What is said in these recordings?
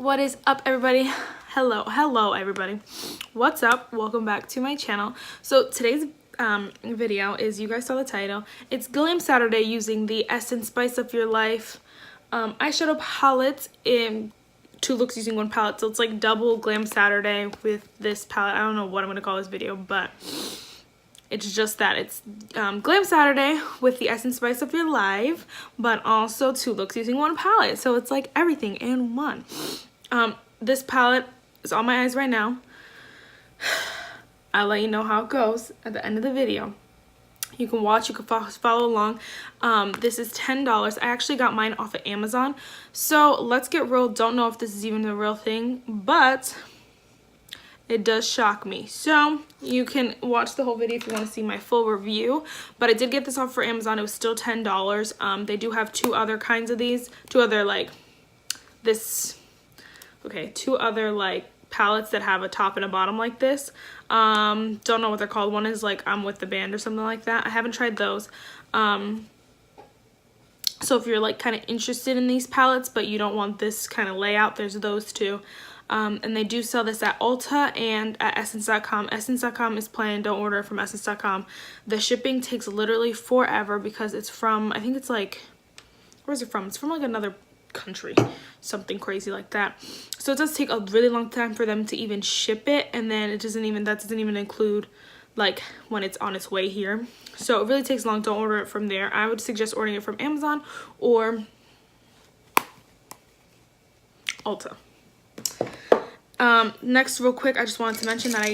What is up, everybody? Hello everybody. What's up? Welcome back to my channel. So today's video is, you guys saw the title, it's Glam Saturday using the Essence Spice of Your Life eyeshadow palette in 2 looks using 1 palette. So it's like double Glam Saturday with this palette. I don't know what I'm gonna call this video, but it's just that it's Glam Saturday with the Essence Spice of Your Life, but also 2 looks using 1 palette. So it's like everything in one. This palette is on my eyes right now. I'll let you know how it goes at the end of the video. You can watch, you can follow along. This is $10. I actually got mine off of Amazon. So let's get real. Don't know if this is even the real thing, but it does shock me. So you can watch the whole video if you want to see my full review. But I did get this off for Amazon. It was still $10. They do have 2 other kinds of these. 2 other like this. Okay, 2 other like palettes that have a top and a bottom like this. Don't know what they're called. One is like I'm with the band or something like that. I haven't tried those. So if you're like kind of interested in these palettes but you don't want this kind of layout, there's those 2. And they do sell this at Ulta and at Essence.com. Essence.com is planned. Don't order it from Essence.com. The shipping takes literally forever because it's from, I think it's like, where's it from? It's from like another country, something crazy like that. So it does take a really long time for them to even ship it, and then that doesn't even include like when it's on its way here. So it really takes long. Don't order it from there. I would suggest ordering it from Amazon or Ulta. Next, real quick, I just wanted to mention that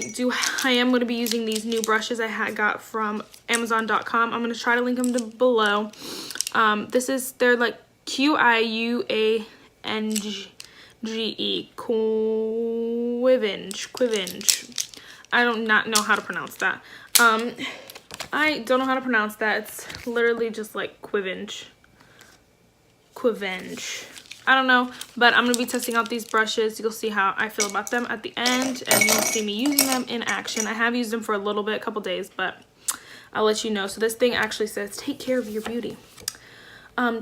I am going to be using these new brushes I got from Amazon.com. I'm going to try to link them below. They're like Quivange, Quivange. I do not know how to pronounce that. I don't know how to pronounce that. It's literally just like Quivange. I don't know, but I'm going to be testing out these brushes. You'll see how I feel about them at the end, and you'll see me using them in action. I have used them for a little bit, a couple days, but I'll let you know. So this thing actually says, take care of your beauty.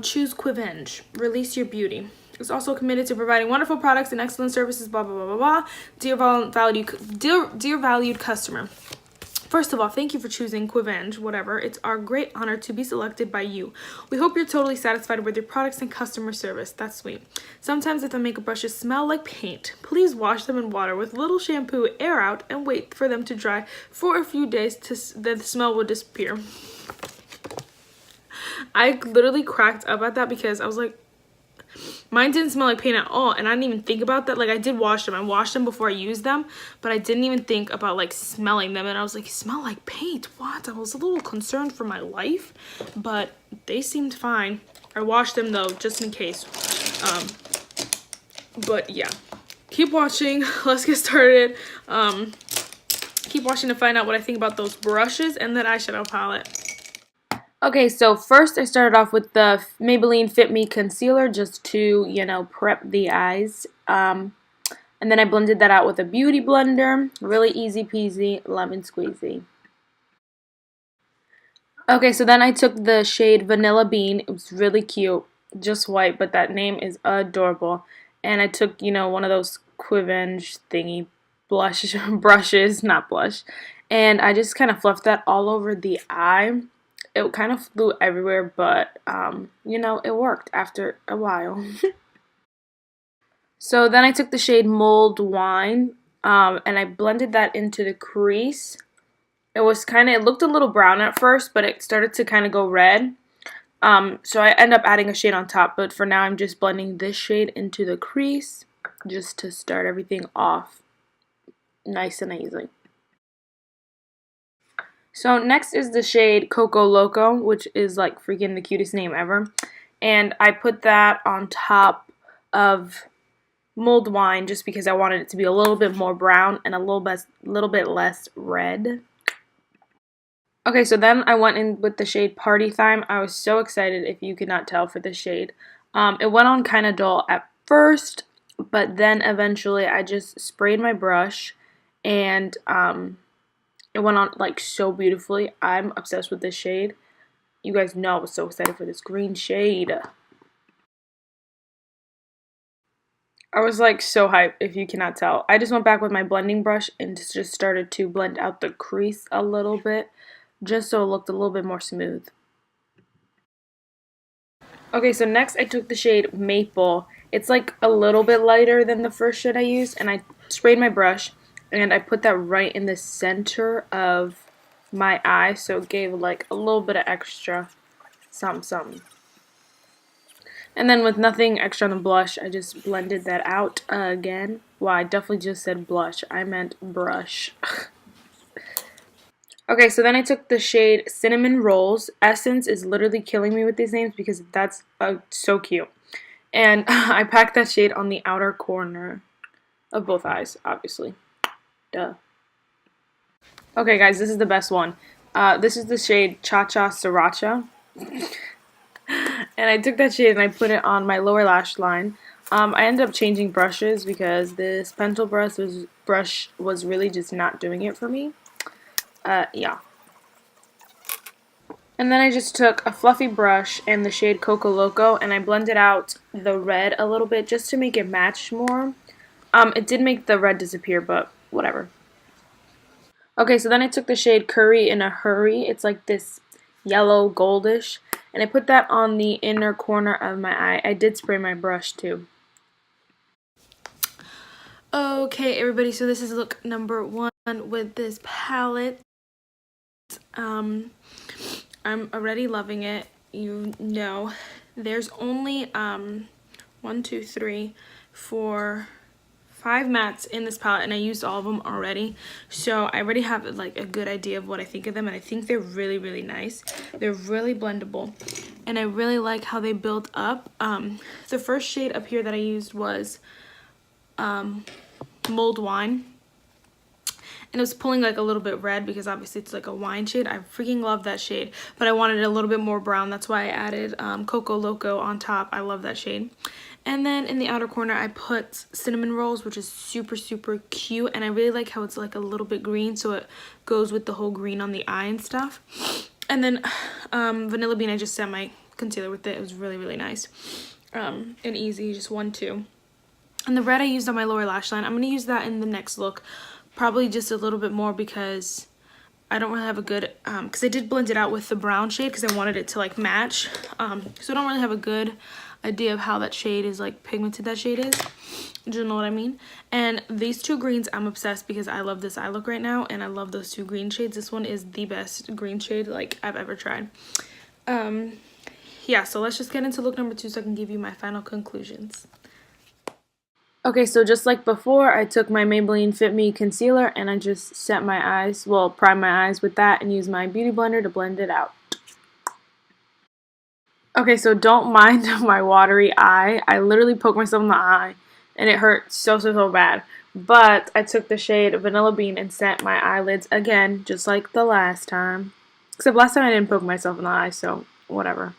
Choose Quivange. Release your beauty. It's also committed to providing wonderful products and excellent services, blah, blah, blah, blah, blah. Dear valued customer. First of all, thank you for choosing Quivange, whatever. It's our great honor to be selected by you. We hope you're totally satisfied with your products and customer service. That's sweet. Sometimes if the makeup brushes smell like paint, please wash them in water with little shampoo, air out, and wait for them to dry for a few days then the smell will disappear. I literally cracked up at that because I was like, mine didn't smell like paint at all, and I didn't even think about that. Like, I did wash them. I washed them before I used them, but I didn't even think about like smelling them, and I was like, smell like paint? What? I was a little concerned for my life, but they seemed fine. I washed them though, just in case. But yeah, keep watching. Let's get started. Keep watching to find out what I think about those brushes and that eyeshadow palette. Okay, so first I started off with the Maybelline Fit Me Concealer just to, you know, prep the eyes. And then I blended that out with a beauty blender. Really easy peasy, lemon squeezy. Okay, so then I took the shade Vanilla Bean. It was really cute, just white, but that name is adorable. And I took, you know, one of those Quivange thingy brushes, not blush. And I just kind of fluffed that all over the eye. It kind of flew everywhere, but, you know, it worked after a while. So then I took the shade Mulled Wine, and I blended that into the crease. It looked a little brown at first, but it started to kind of go red. So I end up adding a shade on top, but for now I'm just blending this shade into the crease, just to start everything off nice and easy. So next is the shade Coco Loco, which is like freaking the cutest name ever. And I put that on top of Mulled Wine just because I wanted it to be a little bit more brown and a little bit less red. Okay, so then I went in with the shade Party Time. I was so excited, if you could not tell, for this shade. It went on kind of dull at first, but then eventually I just sprayed my brush and it went on like so beautifully. I'm obsessed with this shade. You guys know I was so excited for this green shade. I was like so hyped, if you cannot tell. I just went back with my blending brush and just started to blend out the crease a little bit, just so it looked a little bit more smooth. Okay, so next I took the shade Maple. It's like a little bit lighter than the first shade I used, and I sprayed my brush and I put that right in the center of my eye, so it gave like a little bit of extra something something. And then with nothing extra on the blush, I just blended that out again. Well, I definitely just said blush. I meant brush. Okay, so then I took the shade Cinnamon Rolls. Essence is literally killing me with these names because that's so cute. And I packed that shade on the outer corner of both eyes, obviously. Duh. Okay, guys, this is the best one. This is the shade Cha Cha Sriracha. And I took that shade and I put it on my lower lash line. I ended up changing brushes because this pencil brush was really just not doing it for me. Yeah. And then I just took a fluffy brush and the shade Coco Loco and I blended out the red a little bit just to make it match more. It did make the red disappear, but whatever. Okay, so then I took the shade Curry in a Hurry. It's like this yellow goldish. And I put that on the inner corner of my eye. I did spray my brush too. Okay, everybody, so this is look number 1 with this palette. I'm already loving it. You know, there's only 1, 2, 3, 4, 5 mattes in this palette, and I used all of them already, so I already have like a good idea of what I think of them, and I think they're really, really nice. They're really blendable, and I really like how they build up. The first shade up here that I used was Mulled Wine, and it was pulling like a little bit red because obviously it's like a wine shade. I freaking love that shade, but I wanted a little bit more brown. That's why I added Coco Loco on top. I love that shade. And then in the outer corner, I put Cinnamon Rolls, which is super, super cute. And I really like how it's like a little bit green, so it goes with the whole green on the eye and stuff. And then Vanilla Bean, I just set my concealer with it. It was really, really nice and easy, just 1, 2. And the red I used on my lower lash line. I'm going to use that in the next look. Probably just a little bit more because I don't really have a good, because I did blend it out with the brown shade because I wanted it to like match. So I don't really have a good idea of how that shade is, like pigmented that shade is. Do you know what I mean? And these 2 greens, I'm obsessed because I love this eye look right now, and I love those 2 green shades. This one is the best green shade like I've ever tried. Yeah, so let's just get into look number 2 so I can give you my final conclusions. Okay, so just like before, I took my Maybelline Fit Me concealer and I just set my eyes, well, prime my eyes with that and use my beauty blender to blend it out. Okay, so don't mind my watery eye. I literally poked myself in the eye and it hurt so, so, so bad. But I took the shade Vanilla Bean and set my eyelids again, just like the last time. Except last time I didn't poke myself in the eye, so whatever.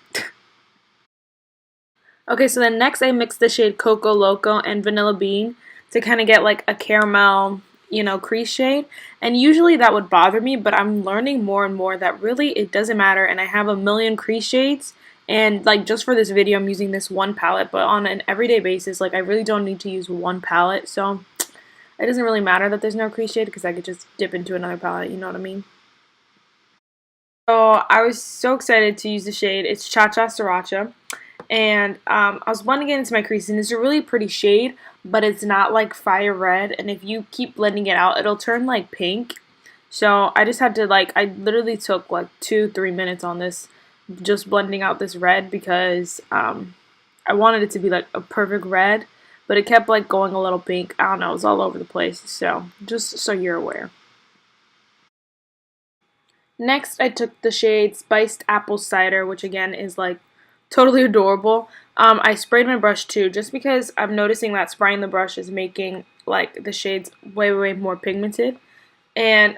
Okay, so then next I mixed the shade Coco Loco and Vanilla Bean to kind of get like a caramel, you know, crease shade. And usually that would bother me, but I'm learning more and more that really it doesn't matter. And I have a million crease shades. And like just for this video, I'm using this one palette. But on an everyday basis, like I really don't need to use one palette. So it doesn't really matter that there's no crease shade because I could just dip into another palette, you know what I mean? So I was so excited to use the shade. It's Cha Cha Sriracha. And I was blending it into my crease, and it's a really pretty shade, but it's not like fire red, and if you keep blending it out, it'll turn like pink. So I just had to like, I literally took like 2-3 minutes on this, just blending out this red because I wanted it to be like a perfect red, but it kept like going a little pink. I don't know, it was all over the place, so just so you're aware. Next, I took the shade Spiced Apple Cider, which again is like totally adorable. I sprayed my brush too, just because I'm noticing that spraying the brush is making like the shades way, way more pigmented. And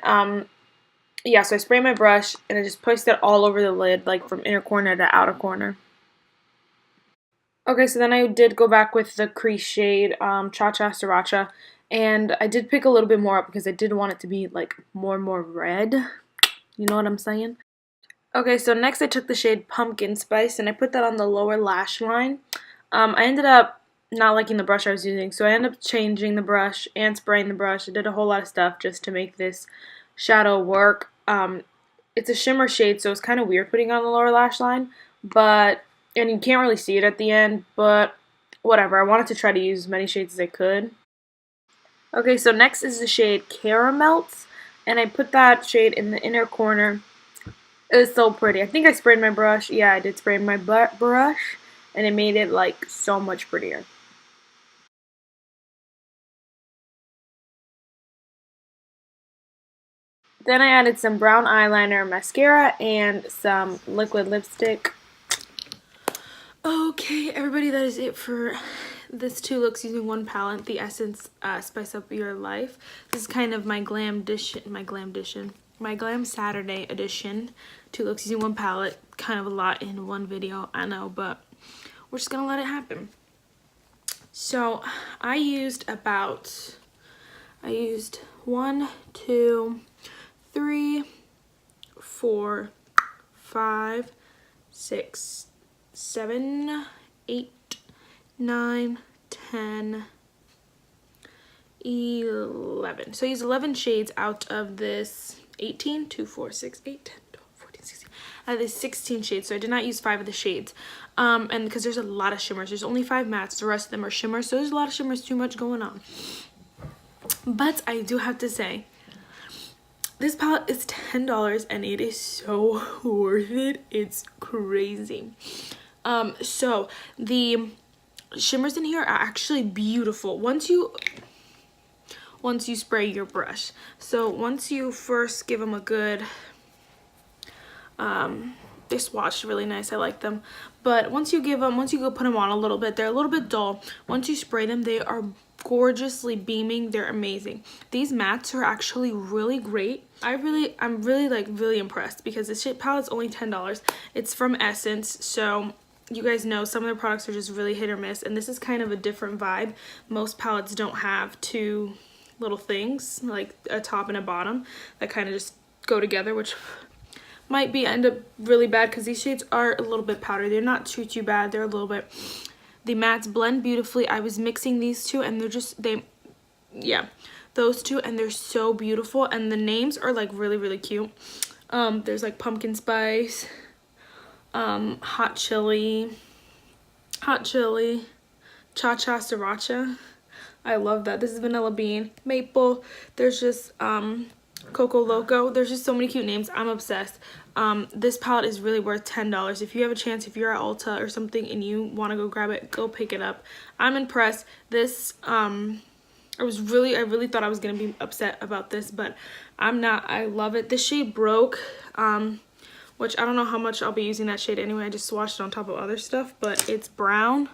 yeah, so I sprayed my brush and I just placed it all over the lid, like from inner corner to outer corner. Okay, so then I did go back with the crease shade Cha Cha Sriracha, and I did pick a little bit more up because I did want it to be like more and more red. You know what I'm saying? Okay, so next I took the shade Pumpkin Spice and I put that on the lower lash line. I ended up not liking the brush I was using, so I ended up changing the brush and spraying the brush. I did a whole lot of stuff just to make this shadow work. It's a shimmer shade, so it's kind of weird putting it on the lower lash line, but, and you can't really see it at the end, but whatever. I wanted to try to use as many shades as I could. Okay, so next is the shade Caramelts, and I put that shade in the inner corner. It was so pretty. I think I sprayed my brush. Yeah, I did spray my brush, and it made it like so much prettier. Then I added some brown eyeliner, mascara, and some liquid lipstick. Okay, everybody, that is it for this 2 looks using one palette, the Essence Spice Up Your Life. This is kind of my Glam Saturday edition. 2 looks using one palette, kind of a lot in one video, I know, but we're just gonna let it happen. So I used 1, 2, 3, 4, 5, 6, 7, 8, 9, 10, 11. So I used 11 shades out of this 18, 2, 4, 6, 8, 10, 12, 14, 16. Out of this 16 shades, so I did not use 5 of the shades. And because there's a lot of shimmers, there's only 5 mattes, the rest of them are shimmers, so there's a lot of shimmers, too much going on. But I do have to say, this palette is $10 and it is so worth it. It's crazy. So the shimmers in here are actually beautiful once you spray your brush. So once you first give them a good they swatched really nice, I like them, but once you go put them on a little bit, they're a little bit dull. Once you spray them, they are gorgeously beaming. They're amazing. These mattes are actually really great. I'm really impressed because this shade palette's only $10. It's from Essence, so you guys know some of their products are just really hit or miss, and this is kind of a different vibe. Most palettes don't have 2 little things, like a top and a bottom, that kind of just go together, which might end up really bad because these shades are a little bit powdery. They're not too bad. They're a little bit. The mattes blend beautifully. I was mixing these 2 and they're just, those 2, and they're so beautiful, and the names are like really cute. There's like pumpkin spice, hot chili, cha-cha sriracha. I love that. This is vanilla bean, maple. There's just Coco Loco. There's just so many cute names. I'm obsessed. This palette is really worth $10. If you have a chance, if you're at Ulta or something and you want to go grab it, go pick it up. I'm impressed. This I really thought I was gonna be upset about this, but I'm not. I love it. This shade Broke, which I don't know how much I'll be using that shade anyway. I just swatched it on top of other stuff, but it's brown.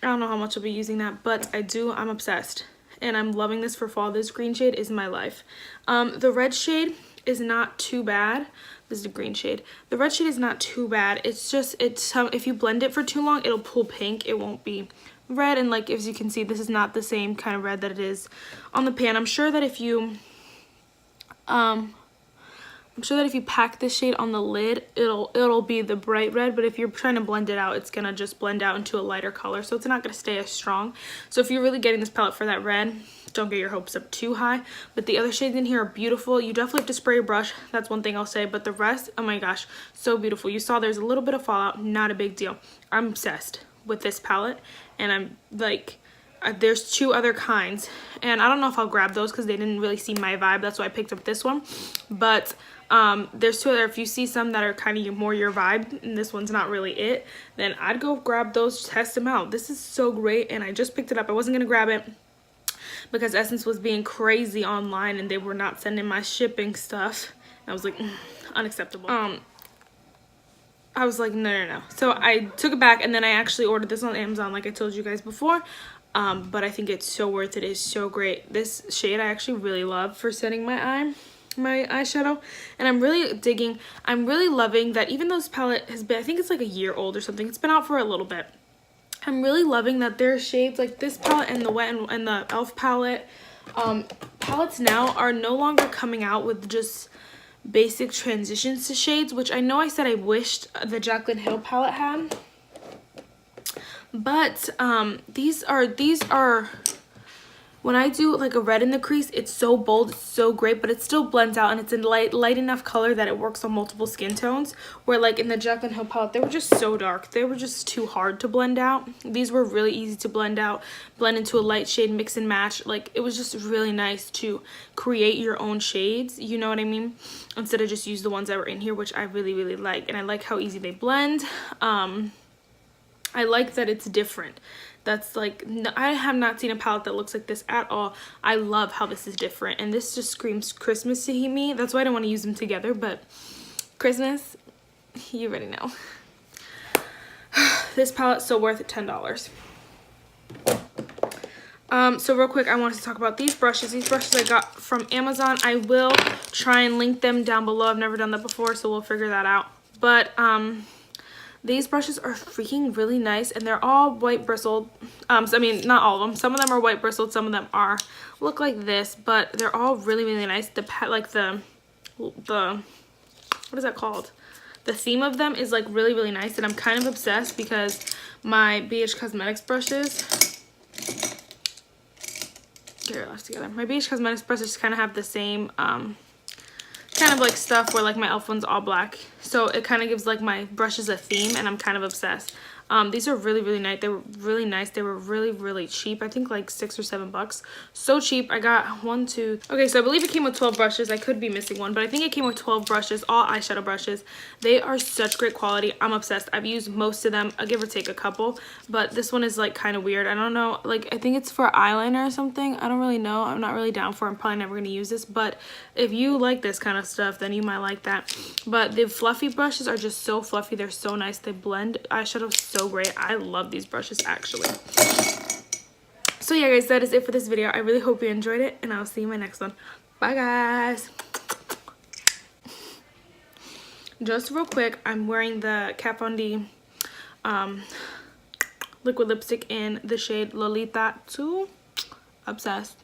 I don't know how much I'll be using that, but I'm obsessed. And I'm loving this for fall. This green shade is my life. The red shade is not too bad. This is the green shade. The red shade is not too bad. It's just, if you blend it for too long, it'll pull pink. It won't be red, and like as you can see, this is not the same kind of red that it is on the pan. I'm sure that if you pack this shade on the lid, it'll be the bright red, but if you're trying to blend it out, it's gonna just blend out into a lighter color, so it's not gonna stay as strong. So if you're really getting this palette for that red, don't get your hopes up too high. But the other shades in here are beautiful. You definitely have to spray your brush, that's one thing I'll say, but the rest, oh my gosh, so beautiful. You saw there's a little bit of fallout, not a big deal. I'm obsessed with this palette, and I'm like, there's 2 other kinds, and I don't know if I'll grab those because they didn't really see my vibe. That's why I picked up this one. But there's 2 other, if you see some that are kind of more your vibe and this one's not really it, then I'd go grab those, test them out. This is so great, and I just picked it up. I wasn't gonna grab it because Essence was being crazy online and they were not sending my shipping stuff. I was like, unacceptable. I was like, no. So I took it back, and then I actually ordered this on Amazon like I told you guys before. But I think it's so worth it. It's so great. This shade I actually really love for setting my eyeshadow, and I'm really loving that. Even though this palette has been, I think it's like a year old or something, it's been out for a little bit. I'm really loving that there's shades like this palette and the Wet and the e.l.f. palette. Palettes now are no longer coming out with just basic transitions to shades, which I know I said I wished the Jaclyn Hill palette had, But these are when I do like a red in the crease, it's so bold, it's so great, but it still blends out, and it's a light enough color that it works on multiple skin tones. Where like in the Jaclyn Hill palette, they were just so dark. They were just too hard to blend out. These were really easy to blend out, blend into a light shade, mix and match. Like it was just really nice to create your own shades, you know what I mean? Instead of just use the ones that were in here, which I really like. And I like how easy they blend. I like that it's different. That's like, I have not seen a palette that looks like this at all. I love how this is different, and this just screams Christmas to me. That's why I don't want to use them together, but Christmas, you already know. This palette's so worth it, $10. So real quick, I wanted to talk about these brushes. These brushes I got from Amazon. I will try and link them down below. I've never done that before, so we'll figure that out. But these brushes are freaking really nice, and they're all white bristled. So, I mean, not all of them. Some of them are white bristled, some of them are look like this, but they're all really nice. The what is that called? The theme of them is like really nice, and I'm kind of obsessed because my BH Cosmetics brushes, get your life together. My BH Cosmetics brushes kind of have the same kind of like stuff where like my e.l.f. one's all black, so it kind of gives like my brushes a theme, and I'm kind of obsessed. These are really nice. They were really nice. They were really cheap. I think like $6 or $7. So cheap. I got 1, 2. Okay, so I believe it came with 12 brushes. I could be missing one, but I think it came with 12 brushes, all eyeshadow brushes. They are such great quality. I'm obsessed. I've used most of them, give or take a couple, but this one is like kind of weird. I don't know. Like, I think it's for eyeliner or something. I don't really know. I'm not really down for it. I'm probably never going to use this, but if you like this kind of stuff, then you might like that. But the fluffy brushes are just so fluffy. They're so nice. They blend eyeshadow so great. I love these brushes actually. So yeah guys, that is it for this video. I really hope you enjoyed it, and I'll see you in my next one. Bye guys. Just real quick, I'm wearing the Kat Von D liquid lipstick in the shade Lolita 2. Obsessed.